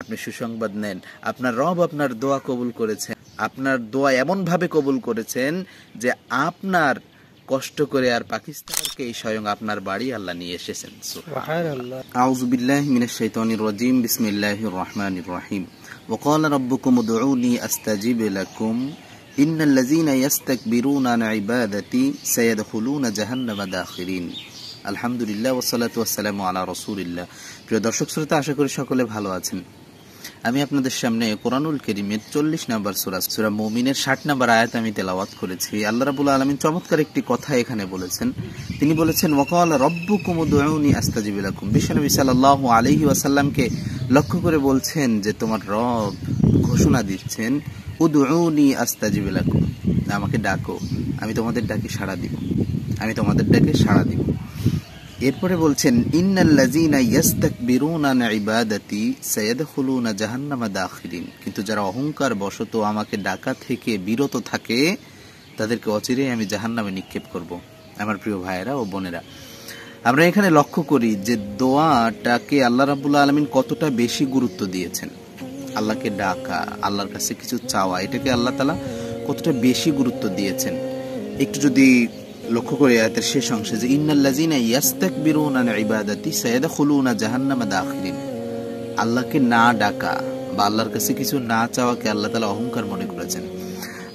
আপনি সুসংবাদ নেন, আপনার রব আপনার দোয়া কবুল করেছেন, আপনার দোয়া এমনভাবে কবুল করেছেন যে আপনার কষ্ট করে আর পাকিস্তানকে স্বয়ং আপনার বাড়ি আল্লাহ নিয়ে এসেছেন। সুবহানাল্লাহ। আউযু বিল্লাহি মিনাশ শাইতানির রাজিম। বিসমিল্লাহির রাহমানির রাহিম। ওয়া ক্বালা রাব্বুকুম উদউনি আস্তাজিব লাকুম ইন্নাল্লাযীনা ইস্তাকবিরুনা আন ইবাদাতি সায়াদখুলুনা জাহান্নামা দাখিরিন। আলহামদুলিল্লাহ ওয়াসসালাতু ওয়াসসালামু আলা রাসূলিল্লাহ। প্রিয় দর্শক শ্রোতা, আশা করি সকলে ভালো আছেন। আমি আপনাদের সামনে কোরআনুল কারীমের 40 নম্বর সূরা মুমিনের 60 নম্বর আয়াত আমি তেলাওয়াত করেছি। আল্লাহ রাব্বুল আলামিন চমৎকার একটি কথা এখানে বলেছেন। তিনি বলেছেন ওয়াকালা রাব্বুকুম উদউনি আস্তাজিব লাকুম। বিশ্বনবী সাল্লাল্লাহু আলাইহি ওয়াসাল্লামকে লক্ষ্য করে বলছেন যে তোমার রব ঘোষণা দিচ্ছেন উদউনি আস্তাজিব লাকুম, আমাকে ডাকো, আমি তোমাদের ডাকে সাড়া দিব, আমি তোমাদের ডাকে সাড়া দিব। এরপরে বলছেন ইন্নাল্লাযীনা ইস্তাকবিরুনা আন ইবাদাতি সায়াদখুলুনা জাহান্নামা দাখিরিন। কিন্তু যারা অহংকার বশত আমাকে ডাকা থেকে বিরত থাকে তাদেরকে অচিরেই আমি জাহান্নামে নিক্ষেপ করব। আমার প্রিয় ভাইয়েরা ও বোনেরা, আমরা এখানে লক্ষ্য করি যে দোয়াটাকে আল্লাহ রাব্বুল আলামিন কতটা বেশি গুরুত্ব দিয়েছেন। আল্লাহকে ডাকা, আল্লাহর কাছে কিছু চাওয়া, এটাকে আল্লাহ তাআলা কতটা বেশি গুরুত্ব দিয়েছেন। একটু যদি লক্ষ্য করে আয়াতের শেষ অংশে যে ইন্নাল্লাযীনা ইস্তাকবিরুনা আন ইবাদাতি সায়াদখুলুনা জাহান্নামা দাখিরিন, আল্লাহকে না ডাকা বা আল্লাহর কাছে কিছু না চাওয়াকে আল্লাহ তাআলা অহংকার মনে করেছেন।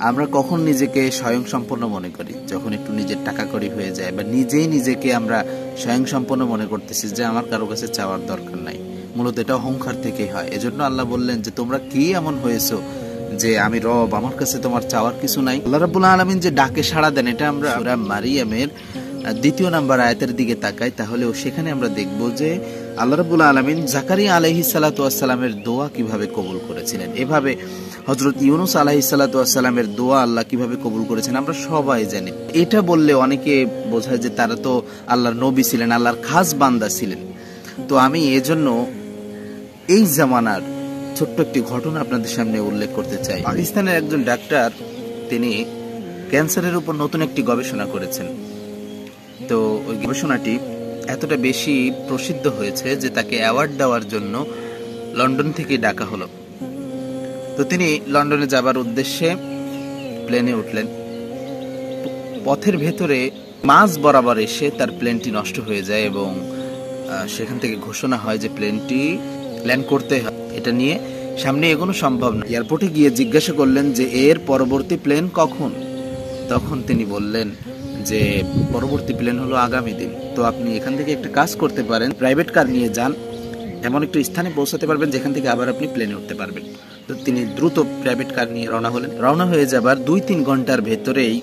আমরা কখন নিজেকে স্বয়ং সম্পন্ন মনে করি? যখন একটু নিজের টাকা কড়ি হয়ে যায় বা নিজেই নিজেকে আমরা স্বয়ং সম্পন্ন মনে করতেছি যে আমার কারো কাছে চাওয়ার দরকার নাই। মূলত এটা অহংকার থেকেই হয়। এজন্য আল্লাহ বললেন যে তোমরা কি এমন হয়েছো যে আমি রব, আমার কাছে তোমার চাওয়ার কিছু নাই। আল্লাহ রাব্বুল আলামিন যে ডাকে সাড়া দেন, এটা আমরা সূরা মারিয়ামের 2 নম্বর আয়াতের দিকে তাকাই, তাহলেও সেখানে আমরা দেখব যে আল্লাহ রাব্বুল আলামিন জাকারিয়া আলাইহিস সালাতু ওয়াস সালামের দোয়া কিভাবে কবুল করেছিলেন। এভাবে হযরত ইউনূস আলাইহিস সালাতু ওয়াস সালামের দোয়া আল্লাহ কিভাবে কবুল করেছেন আমরা সবাই জানি। এটা বললে অনেকে বোঝায় যে তারা তো আল্লাহর নবী ছিলেন, আল্লাহর খাস বান্দা ছিলেন। তো আমি এজন্য এই জামানার ছোট্ট একটি ঘটনা আপনাদের সামনে উল্লেখ করতে চাই। পাকিস্তানের একজন ডাক্তার, তিনি ক্যান্সারের উপর নতুন একটি গবেষণা করেছেন। তো ওই গবেষণাটি এতটা বেশি প্রসিদ্ধ হয়েছে যে তাকে অ্যাওয়ার্ড দেওয়ার জন্য লন্ডন থেকে ডাকা হলো। তো তিনি লন্ডনে যাবার উদ্দেশ্যে প্লেনে উঠলেন। পথের ভেতরে মাঝ বরাবর এসে তার প্লেনটি নষ্ট হয়ে যায় এবং সেখান থেকে ঘোষণা হয় যে প্লেনটি ল্যান্ড করতে হয়, এটা নিয়ে সামনে এগোনো সম্ভব না। এয়ারপোর্টে গিয়ে জিজ্ঞাসা করলেন যে এর পরবর্তী প্লেন কখন? তখন তিনি বললেন যে পরবর্তী প্লেন হলো আগামী দিন। তো আপনি এখান থেকে একটা কাজ করতে পারেন, প্রাইভেট কার নিয়ে যান, এমন একটা স্থানে পৌঁছাতে পারবেন যেখান থেকে আবার আপনি প্লেনে উঠতে পারবেন। তো তিনি দ্রুত প্রাইভেট কার নিয়ে রওনা হলেন। রওনা হয়ে যাবার 2-3 ঘন্টার ভেতরেই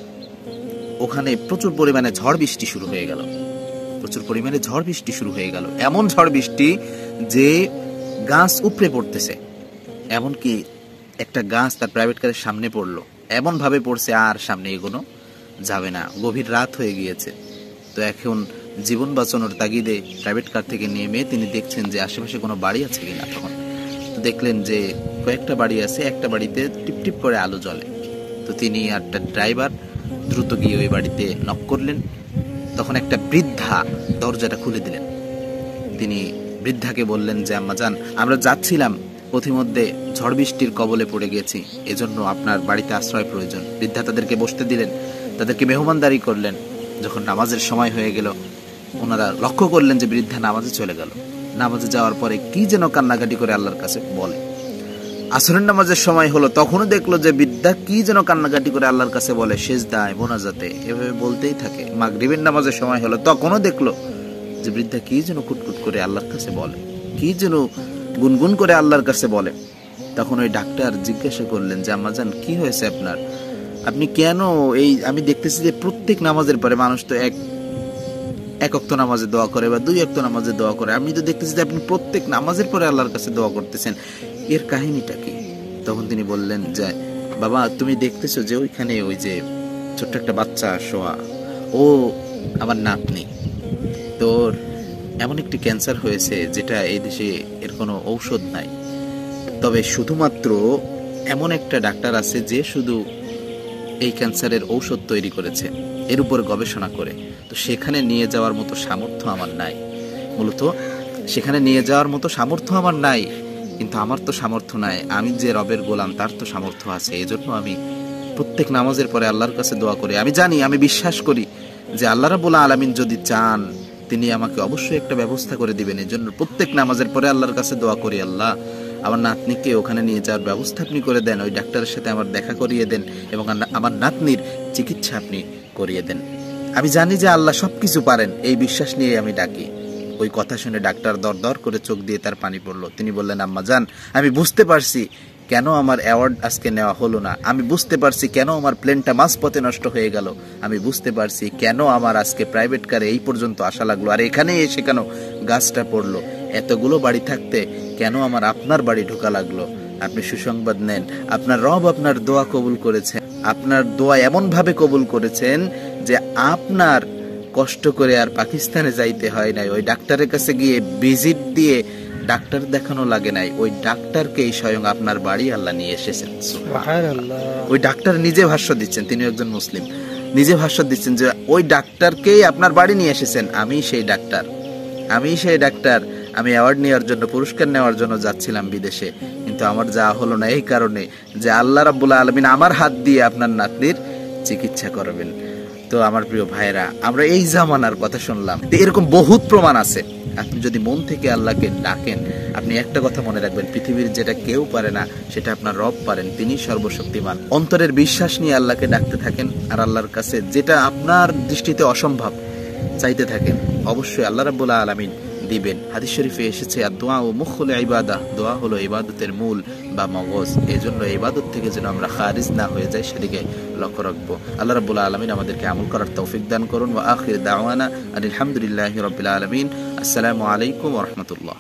ওখানে প্রচুর পরিমাণে ঝড় বৃষ্টি শুরু হয়ে গেল। প্রচুর পরিমাণে ঝড় বৃষ্টি শুরু হয়ে গেল, এমন ঝড় বৃষ্টি যে গাছ উপড়ে পড়তেছে। এমনকি একটা গাছ তার প্রাইভেট কারের সামনে পড়লো, এমন ভাবে পড়ছে আর সামনে এগোনো যাবে না। গভীর রাত হয়ে গিয়েছে। তো এখন জীবন বাঁচানোর তাগিদে প্রাইভেট কার থেকে নেমে তিনি দেখছেন যে আশেপাশে কোনো বাড়ি আছে কিনা। তখন তো দেখলেন যে কয়েকটা বাড়ি আছে, একটা বাড়িতে টিপটিপ করে আলো জ্বলে। তো তিনি আর তার ড্রাইভার দ্রুত গিয়ে ওই বাড়িতে নক করলেন। তখন একটা বৃদ্ধা দরজাটা খুলে দিলেন। তিনি বৃদ্ধাকে বললেন যে আম্মাজান, আমরা যাচ্ছিলাম, পথিমধ্যে ঝড় বৃষ্টির কবলে পড়ে গেছি, এজন্য আপনার বাড়িতে আশ্রয় প্রয়োজন। বৃদ্ধা তাদেরকে বসতে দিলেন, তাদেরকে মেহমানদারি করলেন। যখন নামাজের সময় হয়ে গেল, ওনারা লক্ষ্য করলেন যে বৃদ্ধা নামাজে চলে গেল। নামাজে যাওয়ার পরে কি যেন কান্নাকাটি করে আল্লাহর কাছে বলে। আসরের নামাজের সময় হলো, তখনও দেখলো যে বৃদ্ধা কি যেন কান্নাকাটি করে আল্লাহর কাছে বলে, সেজদায়, মোনাজাতে, এভাবে বলতেই থাকে। মাগরিবের নামাজের সময় হলো, তখনও দেখলো যে বৃদ্ধা কি যেন কুটকুট করে আল্লাহর কাছে বলে, কি যেন গুনগুন করে আল্লাহর কাছে বলে। তখন ওই ডাক্তার জিজ্ঞাসা করলেন যে আম্মাজান, কি হয়েছে আপনার? আপনি কেন এই, আমি দেখতেছি যে প্রত্যেক নামাজের পরে মানুষ তো এক ওয়াক্ত নামাজে দোয়া করে বা 2 ওয়াক্ত নামাজে দোয়া করে, আমি তো দেখতেছি যে আপনি প্রত্যেক নামাজের পরে আল্লাহর কাছে দোয়া করতেছেন, এর কাহিনীটা কি? তখন তিনি বললেন যে বাবা, তুমি দেখতেছো যে ওইখানে ওই যে ছোট্ট একটা বাচ্চা শোয়া, ও আমার নাতনি। তোর এমন একটি ক্যান্সার হয়েছে যেটা এই দেশে এর কোনো ঔষধ নাই, তবে শুধুমাত্র এমন একটা ডাক্তার আছে যে শুধু এই ক্যান্সারের ঔষধ তৈরি করেছে, এর উপর গবেষণা করে। তো সেখানে নিয়ে যাওয়ার মতো সামর্থ্য আমার নাই। মূলত সেখানে নিয়ে যাওয়ার মতো সামর্থ্য আমার নাই। কিন্তু আমার তো সামর্থ্য নাই, আমি যে রবের গোলাম তার তো সামর্থ্য আছে। এজন্য আমি প্রত্যেক নামাজের পরে আল্লাহর কাছে দোয়া করি। আমি জানি, আমি বিশ্বাস করি যে আল্লাহ রাব্বুল আলামিন যদি চান তিনি আমাকে অবশ্যই একটা ব্যবস্থা করে দিবেন। এজন্য প্রত্যেক নামাজের পরে আল্লাহর কাছে দোয়া করি, আল্লাহ আমার নাতনিকে ওখানে নিয়ে যাওয়ার ব্যবস্থা আপনি করে দেন, ওই ডাক্তারের সাথে আমার দেখা করিয়ে দেন এবং আমার নাতনির চিকিৎসা আপনি করিয়ে দেন। আমি জানি যে আল্লাহ সবকিছু পারেন, এই বিশ্বাস নিয়ে আমি ডাকি। ওই কথা শুনে ডাক্তার দর করে চোখ দিয়ে তার পানি পড়লো। তিনি বললেন, আম্মা জান, আমি বুঝতে পারছি কেন আমার অ্যাওয়ার্ড আজকে নেওয়া হলো না, আমি বুঝতে পারছি কেন আমার প্লেনটা মাঝপথে নষ্ট হয়ে গেল, আমি বুঝতে পারছি কেন আমার আজকে প্রাইভেট কারে এই পর্যন্ত আসা লাগলো, আর এখানে এসে কেন গাছটা পড়লো, এতগুলো বাড়ি থাকতে কেন আমার আপনার বাড়ি ঢোকা লাগলো। আপনি সুসংবাদ নেন, আপনার রব আপনার দোয়া কবুল করেছেন, আপনার দোয়া এমন ভাবে কবুল করেছেন যে আপনার কষ্ট করে আর পাকিস্তানে যাইতে হয় নাই, ওই ডাক্তারের কাছে গিয়ে ভিজিট দিয়ে ডাক্তার দেখানো লাগে নাই, ওই ডাক্তারকেই স্বয়ং আপনার বাড়ি আল্লাহ নিয়ে এসেছেন। ওই ডাক্তার নিজে ভাষ্য দিচ্ছেন, তিনি একজন মুসলিম, নিজে ভাষ্য দিচ্ছেন যে ওই ডাক্তারকেই আপনার বাড়ি নিয়ে এসেছেন। আমি সেই ডাক্তার, আমি অ্যাওয়ার্ড নেওয়ার জন্য, পুরস্কার নেওয়ার জন্য যাচ্ছিলাম বিদেশে, কিন্তু আমার যাওয়া হলো না এই কারণে যে আল্লাহ রাব্বুল আলামিন আমার হাত দিয়ে আপনার নাতনির চিকিৎসা করবেন। তো আমার প্রিয় ভাইরা, আমরা এই জামানার কথা শুনলাম, এরকম বহুত প্রমাণ আছে। আপনি যদি মন থেকে আল্লাহকে ডাকেন, আপনি একটা কথা মনে রাখবেন, পৃথিবীর যেটা কেউ পারে না সেটা আপনার রব পারেন, তিনি সর্বশক্তিমান। অন্তরের বিশ্বাস নিয়ে আল্লাহকে ডাকতে থাকেন, আর আল্লাহর কাছে যেটা আপনার দৃষ্টিতে অসম্ভব চাইতে থাকেন, অবশ্যই আল্লাহ রাব্বুল আলামিন দিবেন। হাদিস শরীফে এসেছে, দোয়া ও মুখুল ইবাদাহ, দোয়া হলো ইবাদতের মূল বা মগজ। এজন্য ইবাদত থেকে যেন আমরা খারিজ না হয়ে যাই সেদিকে লক্ষ্য রাখবো। আল্লাহ রাব্বুল আলামিন আমাদেরকে আমল করার তৌফিক দান করুন। ওয়া আখির দাওয়ানা আলহামদুলিল্লাহি রাব্বিল আলামিন। আসসালামু আলাইকুম ওয়া রাহমাতুল্লাহ।